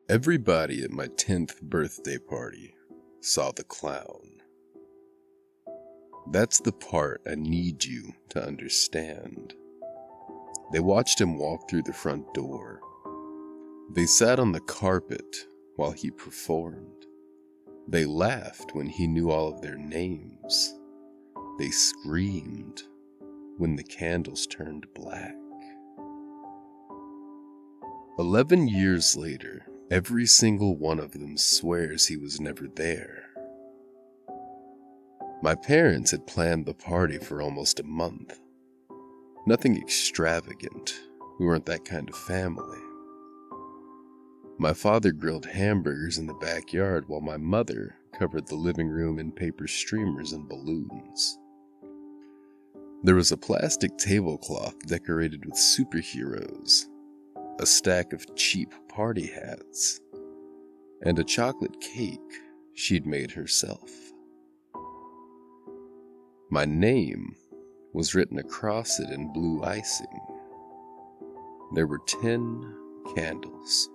Everybody at my 10th birthday party saw the clown. That's the part I need you to understand. They watched him walk through the front door. They sat on the carpet while he performed. They laughed when he knew all of their names. They screamed when the candles turned black. 11 years later, every single one of them swears he was never there. My parents had planned the party for almost a month. Nothing extravagant. We weren't that kind of family. My father grilled hamburgers in the backyard while my mother covered the living room in paper streamers and balloons. There was a plastic tablecloth decorated with superheroes, a stack of cheap party hats, and a chocolate cake she'd made herself. My name was written across it in blue icing. There were 10 candles.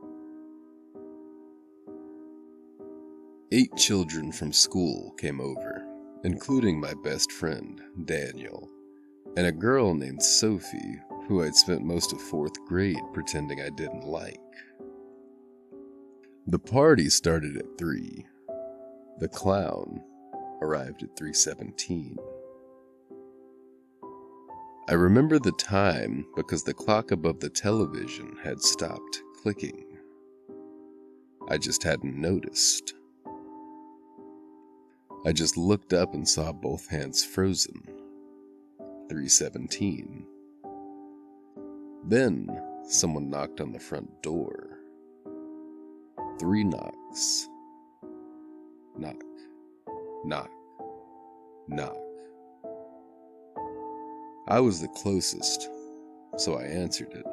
8 children from school came over, including my best friend, Daniel, and a girl named Sophie, who I'd spent most of 4th grade pretending I didn't like. The party started at 3. The clown arrived at 3:17. I remember the time because the clock above the television had stopped clicking. I just hadn't noticed. I just looked up and saw both hands frozen. 3:17. Then someone knocked on the front door. 3 knocks. Knock, knock, knock. I was the closest, so I answered it.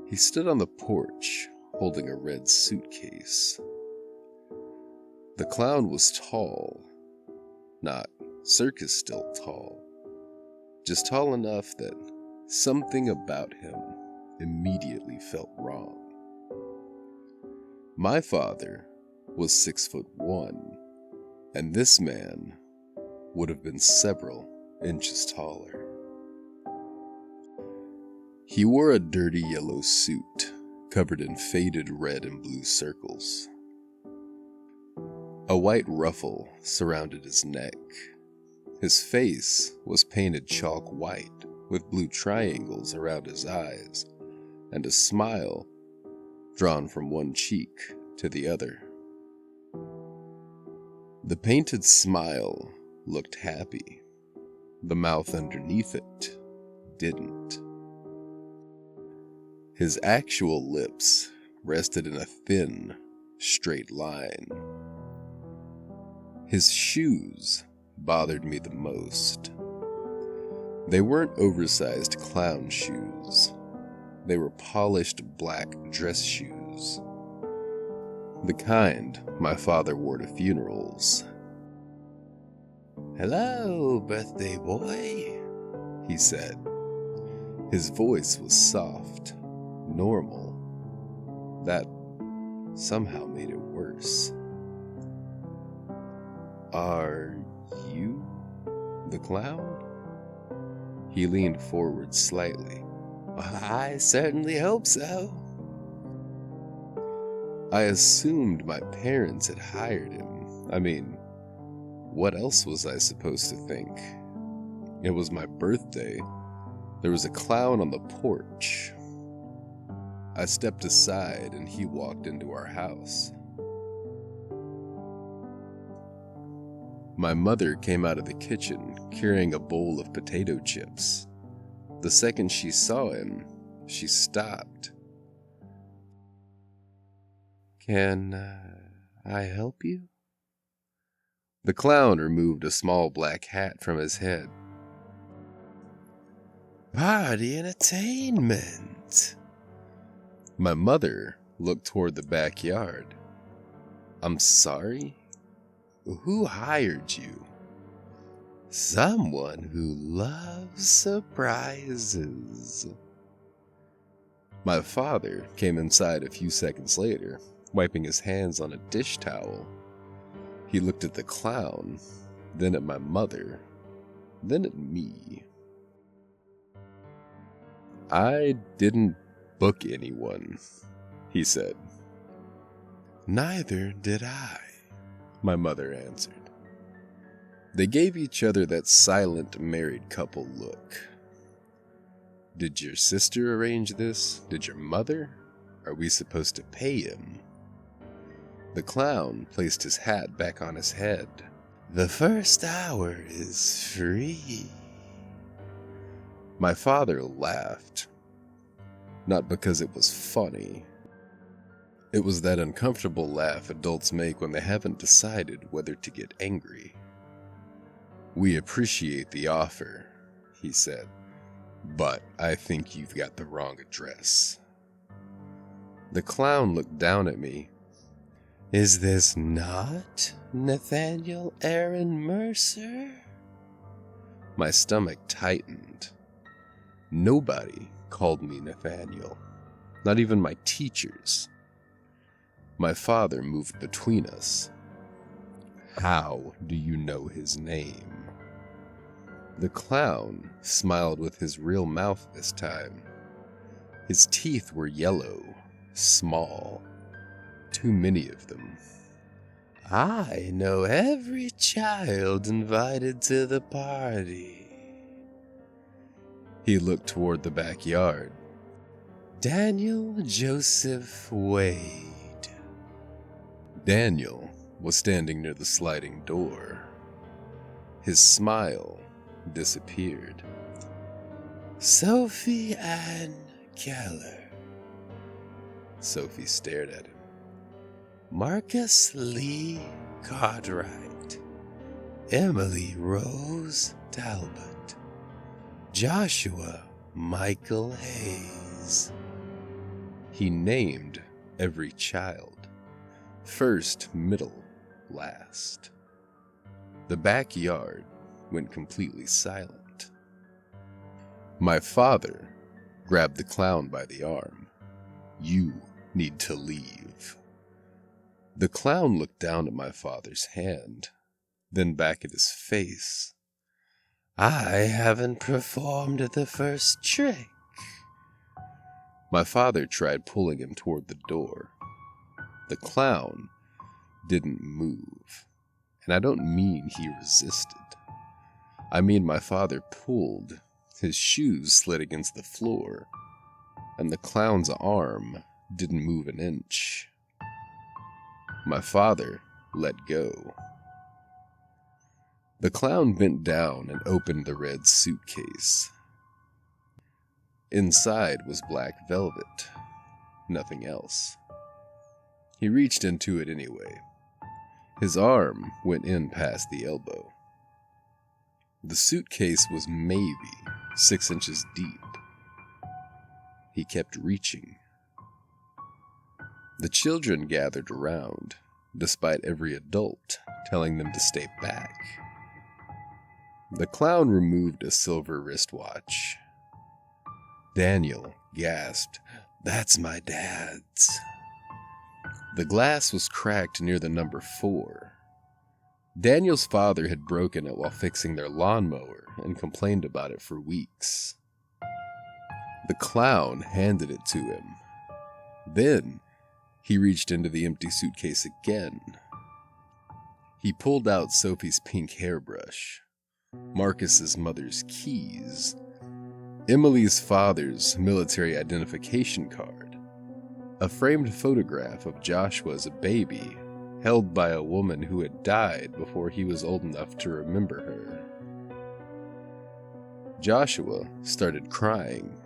He stood on the porch, holding a red suitcase. The clown was tall, not circus stilt tall, just tall enough that something about him immediately felt wrong. My father was 6'1", and this man would have been several inches taller. He wore a dirty yellow suit covered in faded red and blue circles. A white ruffle surrounded his neck. His face was painted chalk white with blue triangles around his eyes and a smile drawn from one cheek to the other. The painted smile looked happy. The mouth underneath it didn't. His actual lips rested in a thin, straight line. His shoes bothered me the most. They weren't oversized clown shoes. They were polished black dress shoes. The kind my father wore to funerals. "Hello, birthday boy," he said. His voice was soft, normal. That somehow made it worse. "Are you the clown?" He leaned forward slightly. "I certainly hope so." I assumed my parents had hired him. I mean, what else was I supposed to think? It was my birthday. There was a clown on the porch. I stepped aside and he walked into our house. My mother came out of the kitchen carrying a bowl of potato chips. The second she saw him, she stopped. "Can I help you?" The clown removed a small black hat from his head. "Party entertainment." My mother looked toward the backyard. "I'm sorry? Who hired you?" "Someone who loves surprises." My father came inside a few seconds later, wiping his hands on a dish towel. He looked at the clown, then at my mother, then at me. "I didn't book anyone," he said. "Neither did I," my mother answered. They gave each other that silent married couple look. "Did your sister arrange this? Did your mother? Are we supposed to pay him?" The clown placed his hat back on his head. "The first hour is free." My father laughed. Not because it was funny. It was that uncomfortable laugh adults make when they haven't decided whether to get angry. "We appreciate the offer," he said, "but I think you've got the wrong address." The clown looked down at me. "Is this not Nathaniel Aaron Mercer?" My stomach tightened. Nobody called me Nathaniel, not even my teachers. My father moved between us. "How do you know his name?" The clown smiled with his real mouth this time. His teeth were yellow, small, too many of them. "I know every child invited to the party." He looked toward the backyard. "Daniel Joseph Wade." Daniel was standing near the sliding door. His smile disappeared. "Sophie Ann Keller." Sophie stared at him. "Marcus Lee Cartwright. Emily Rose Talbot. Joshua Michael Hayes." He named every child. First, middle, last. The backyard went completely silent. My father grabbed the clown by the arm. "You need to leave." The clown looked down at my father's hand, then back at his face. "I haven't performed the first trick." My father tried pulling him toward the door. The clown didn't move. And I don't mean he resisted. I mean my father pulled, his shoes slid against the floor, and the clown's arm didn't move an inch. My father let go. The clown bent down and opened the red suitcase. Inside was black velvet, nothing else. He reached into it anyway. His arm went in past the elbow. The suitcase was maybe 6 inches deep. He kept reaching. The children gathered around, despite every adult telling them to stay back. The clown removed a silver wristwatch. Daniel gasped, "That's my dad's." The glass was cracked near the number 4. Daniel's father had broken it while fixing their lawnmower and complained about it for weeks. The clown handed it to him. Then he reached into the empty suitcase again. He pulled out Sophie's pink hairbrush, Marcus's mother's keys, Emily's father's military identification card, a framed photograph of Joshua as a baby, held by a woman who had died before he was old enough to remember her. Joshua started crying.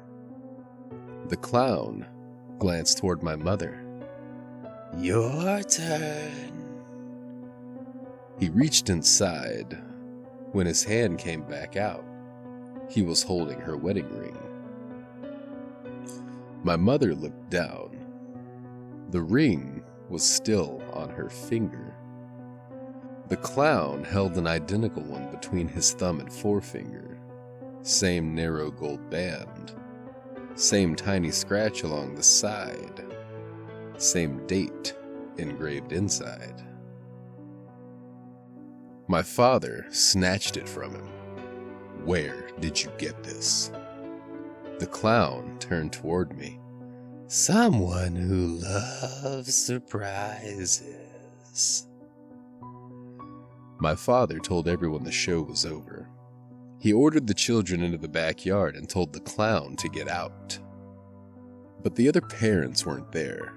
The clown glanced toward my mother. "Your turn." He reached inside. When his hand came back out, he was holding her wedding ring. My mother looked down. The ring was still on her finger. The clown held an identical one between his thumb and forefinger. Same narrow gold band. Same tiny scratch along the side. Same date engraved inside. My father snatched it from him. "Where did you get this?" The clown turned toward me. "Someone who loves surprises." My father told everyone the show was over. He ordered the children into the backyard and told the clown to get out. But the other parents weren't there.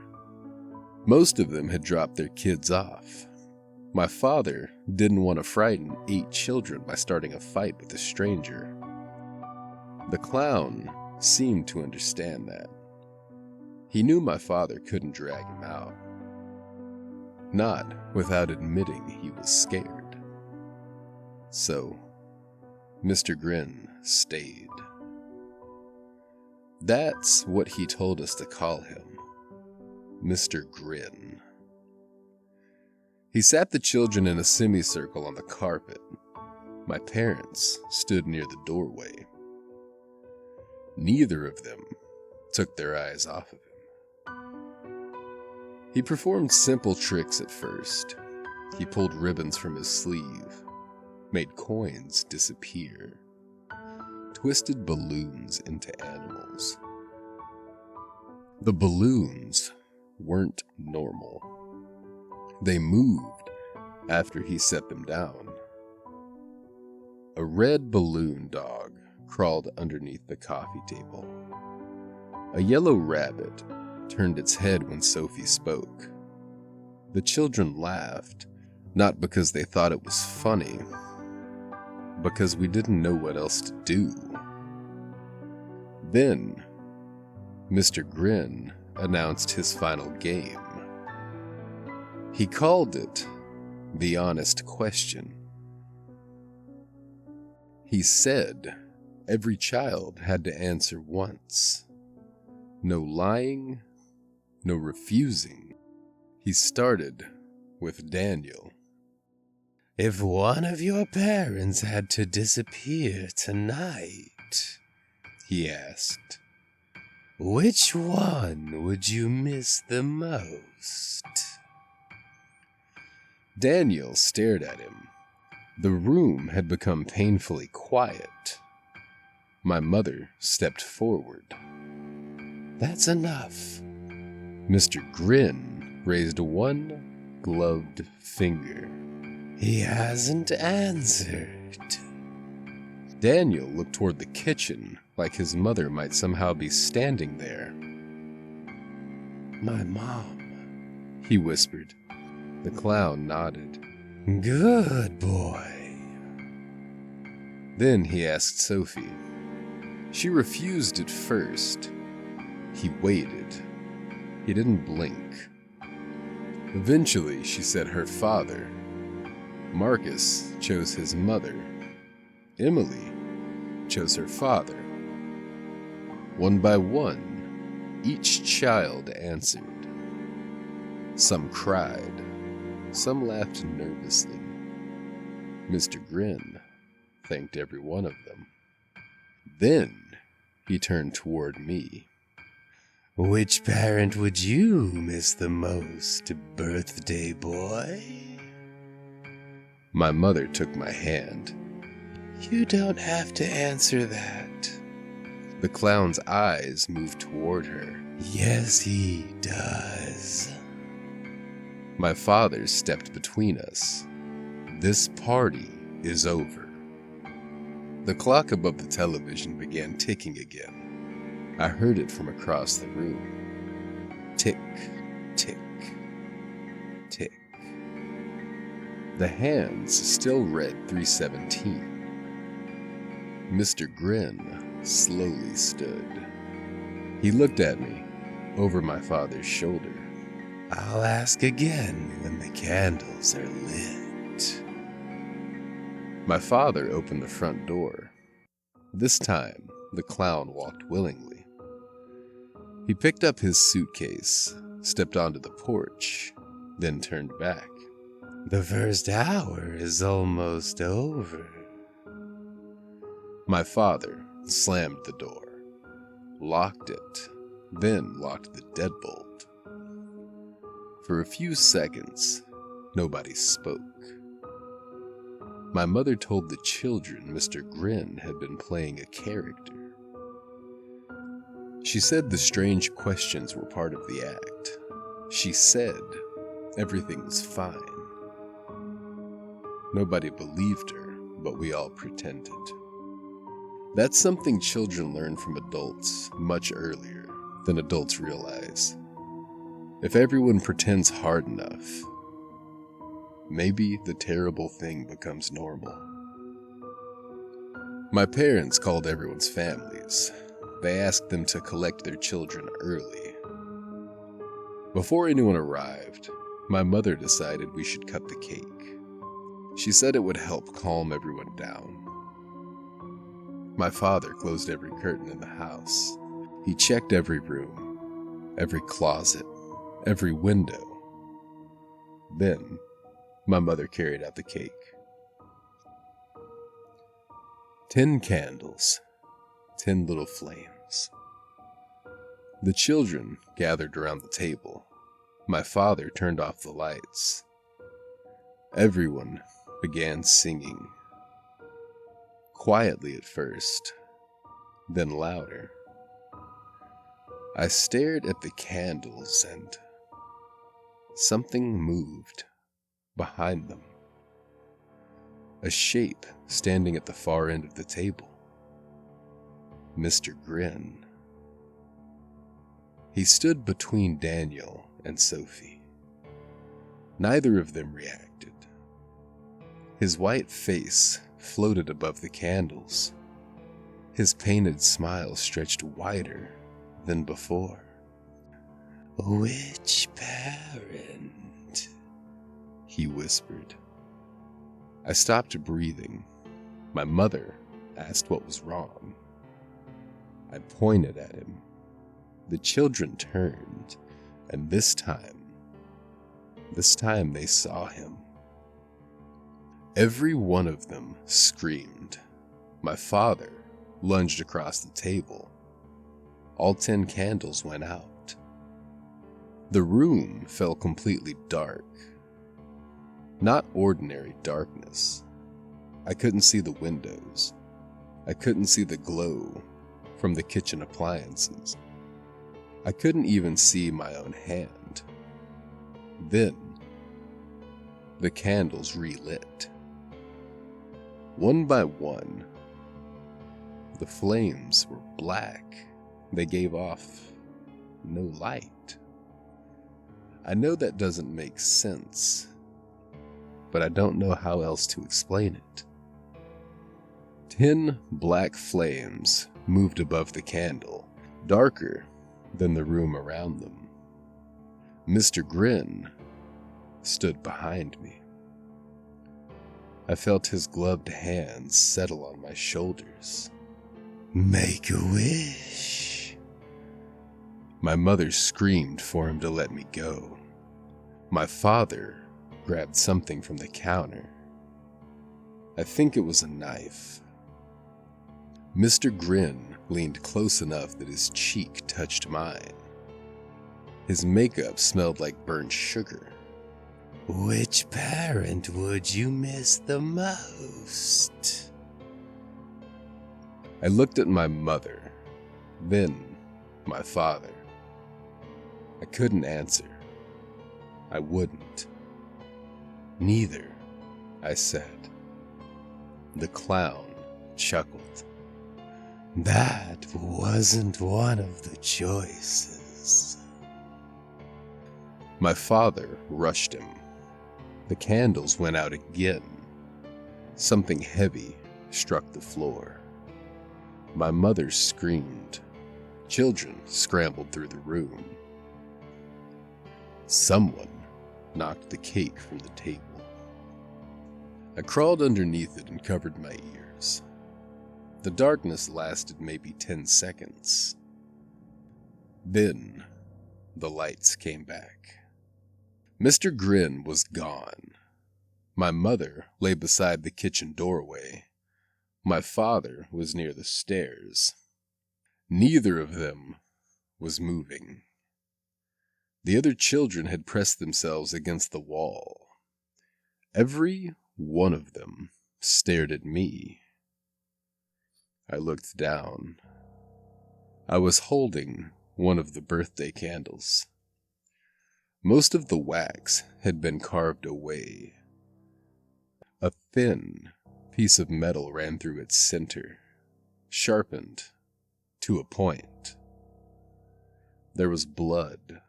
Most of them had dropped their kids off. My father didn't want to frighten 8 children by starting a fight with a stranger. The clown seemed to understand that. He knew my father couldn't drag him out. Not without admitting he was scared. So, Mister Grin stayed. That's what he told us to call him, Mister Grin. He sat the children in a semicircle on the carpet. My parents stood near the doorway. Neither of them took their eyes off of him. He performed simple tricks at first. He pulled ribbons from his sleeve, made coins disappear, twisted balloons into animals. The balloons weren't normal. They moved after he set them down. A red balloon dog crawled underneath the coffee table. A yellow rabbit turned its head when Sophie spoke. The children laughed, not because they thought it was funny, because we didn't know what else to do. Then, Mister Grin announced his final game. He called it the honest question. He said every child had to answer once. No lying, no refusing. He started with Daniel. "If one of your parents had to disappear tonight," he asked, "which one would you miss the most?" Daniel stared at him. The room had become painfully quiet. My mother stepped forward. "That's enough." Mister Grin raised one gloved finger. "He hasn't answered." Daniel looked toward the kitchen, like his mother might somehow be standing there. "My mom," he whispered. The clown nodded. "Good boy." Then he asked Sophie. She refused at first. He waited. He didn't blink. Eventually, she said her father. Marcus chose his mother. Emily chose her father. One by one, each child answered. Some cried. Some laughed nervously. Mister Grin thanked every one of them. Then he turned toward me. "Which parent would you miss the most, birthday boy?" My mother took my hand. "You don't have to answer that." The clown's eyes moved toward her. "Yes, he does." My father stepped between us. "This party is over." The clock above the television began ticking again. I heard it from across the room. Tick, tick, tick. The hands still read 3:17. Mr. Grin slowly stood. He looked at me over my father's shoulder. "I'll ask again when the candles are lit." My father opened the front door. This time, the clown walked willingly. He picked up his suitcase, stepped onto the porch, then turned back. "The first hour is almost over." My father slammed the door. locked it, then locked the deadbolt. For a few seconds, nobody spoke. My mother told the children Mister Grin had been playing a character. She said the strange questions were part of the act. She said everything was fine. Nobody believed her, but we all pretended. That's something children learn from adults much earlier than adults realize. If everyone pretends hard enough, maybe the terrible thing becomes normal. My parents called everyone's families. They asked them to collect their children early. Before anyone arrived, my mother decided we should cut the cake. She said it would help calm everyone down. My father closed every curtain in the house. He checked every room, every closet, every window. Then, my mother carried out the cake. 10 candles, 10 little flames. The children gathered around the table. My father turned off the lights. Everyone began singing. Quietly at first, then louder. I stared at the candles and something moved behind them. A shape standing at the far end of the table. Mister Grin. He stood between Daniel and Sophie. Neither of them reacted. His white face floated above the candles. His painted smile stretched wider than before. "Which parent?" he whispered. I stopped breathing. My mother asked what was wrong. I pointed at him. The children turned, and this time they saw him. Every one of them screamed. My father lunged across the table. All 10 candles went out. The room fell completely dark. Not ordinary darkness. I couldn't see the windows. I couldn't see the glow from the kitchen appliances. I couldn't even see my own hand. Then, the candles relit. One by one, the flames were black. They gave off no light. I know that doesn't make sense, but I don't know how else to explain it. 10 black flames moved above the candle, darker than the room around them. Mister Grin stood behind me. I felt his gloved hands settle on my shoulders. "Make a wish." My mother screamed for him to let me go. My father grabbed something from the counter. I think it was a knife. Mister Grin leaned close enough that his cheek touched mine. His makeup smelled like burnt sugar. "Which parent would you miss the most?" I looked at my mother, then my father. I couldn't answer. I wouldn't. "Neither," I said. The clown chuckled. "That wasn't one of the choices." My father rushed him. The candles went out again. Something heavy struck the floor. My mother screamed. Children scrambled through the room. Someone knocked the cake from the table. I crawled underneath it and covered my ears. The darkness lasted maybe 10 seconds. Then, the lights came back. Mister Grin was gone. My mother lay beside the kitchen doorway. My father was near the stairs. Neither of them was moving. The other children had pressed themselves against the wall. Every one of them stared at me. I looked down. I was holding one of the birthday candles. Most of the wax had been carved away. A thin piece of metal ran through its center, sharpened to a point. There was blood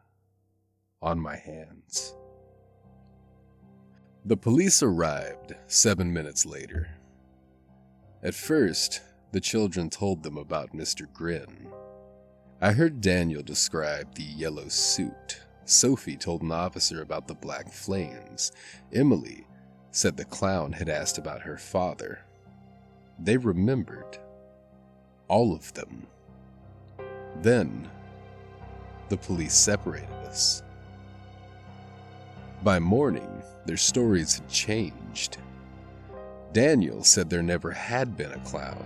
on my hands. The police arrived 7 minutes later. At first, the children told them about Mister Grin. I heard Daniel describe the yellow suit. Sophie told an officer about the black flames. Emily said the clown had asked about her father. They remembered. All of them. Then, the police separated us. By morning, their stories had changed. Daniel said there never had been a clown.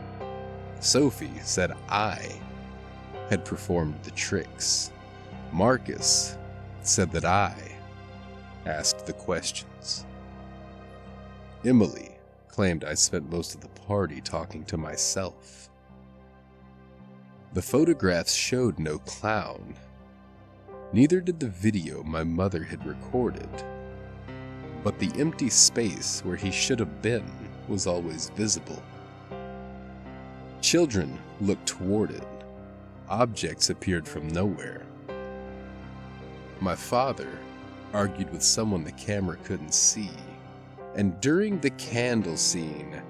Sophie said I had performed the tricks. Marcus said that I asked the questions. Emily claimed I spent most of the party talking to myself. The photographs showed no clown. Neither did the video my mother had recorded. But the empty space where he should have been was always visible. Children looked toward it. Objects appeared from nowhere. My father argued with someone the camera couldn't see. And during the candle scene,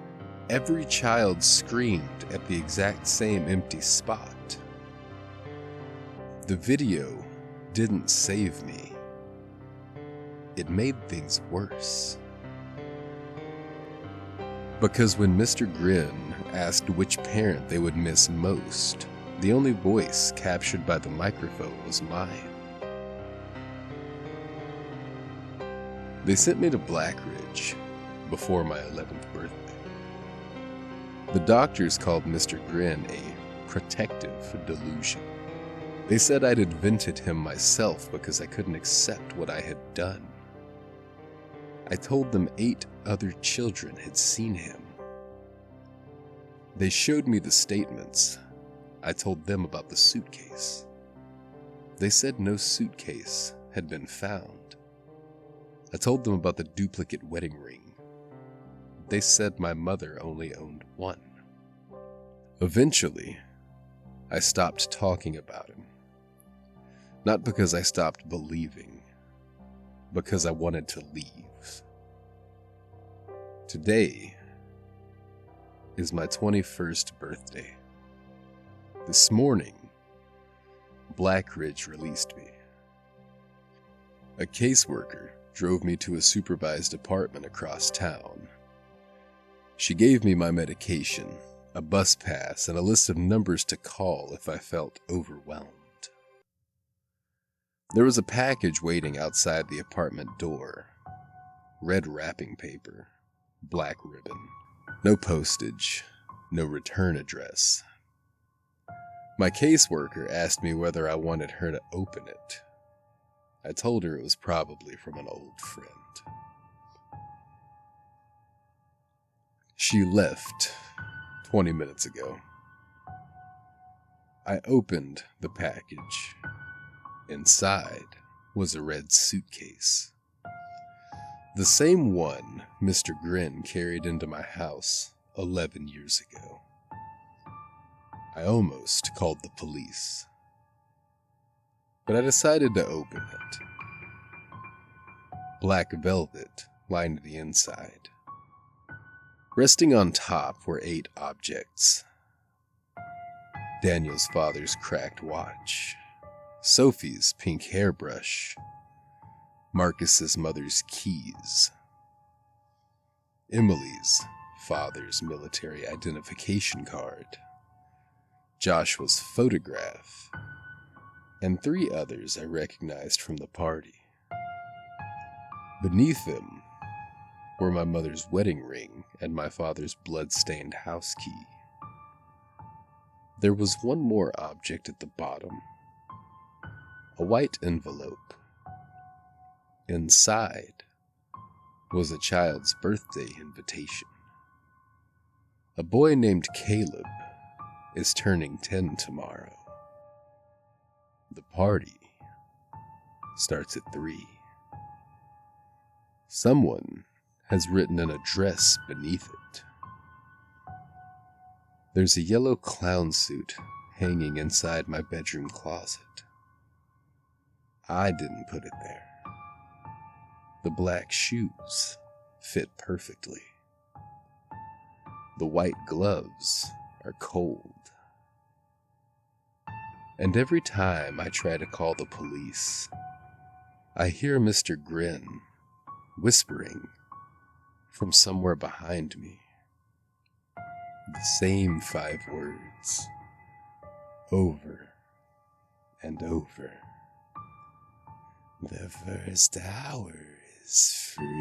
every child screamed at the exact same empty spot. The video didn't save me. It made things worse. Because when Mister Grin asked which parent they would miss most, the only voice captured by the microphone was mine. They sent me to Blackridge before my 11th birthday. The doctors called Mister Grin a protective delusion. They said I'd invented him myself because I couldn't accept what I had done. I told them 8 other children had seen him. They showed me the statements. I told them about the suitcase. They said no suitcase had been found. I told them about the duplicate wedding ring. They said my mother only owned one. Eventually, I stopped talking about him. Not because I stopped believing, because I wanted to leave. Today is my 21st birthday. This morning, Blackridge released me. A caseworker drove me to a supervised apartment across town. She gave me my medication, a bus pass, and a list of numbers to call if I felt overwhelmed. There was a package waiting outside the apartment door. Red wrapping paper, black ribbon. No postage, no return address. My caseworker asked me whether I wanted her to open it. I told her it was probably from an old friend. She left 20 minutes ago. I opened the package. Inside was a red suitcase. The same one Mister Grin carried into my house 11 years ago. I almost called the police, but I decided to open it. Black velvet lined the inside. Resting on top were 8 objects. Daniel's father's cracked watch, Sophie's pink hairbrush, Marcus's mother's keys, Emily's father's military identification card, Joshua's photograph, and 3 others I recognized from the party. Beneath them were my mother's wedding ring and my father's blood-stained house key. There was one more object at the bottom. A white envelope. Inside was a child's birthday invitation. A boy named Caleb is turning 10 tomorrow. The party starts at 3. Someone has written an address beneath it. There's a yellow clown suit hanging inside my bedroom closet. I didn't put it there. The black shoes fit perfectly. The white gloves are cold. And every time I try to call the police, I hear Mister Grin whispering from somewhere behind me. The same 5 words, over and over. The first hour is free.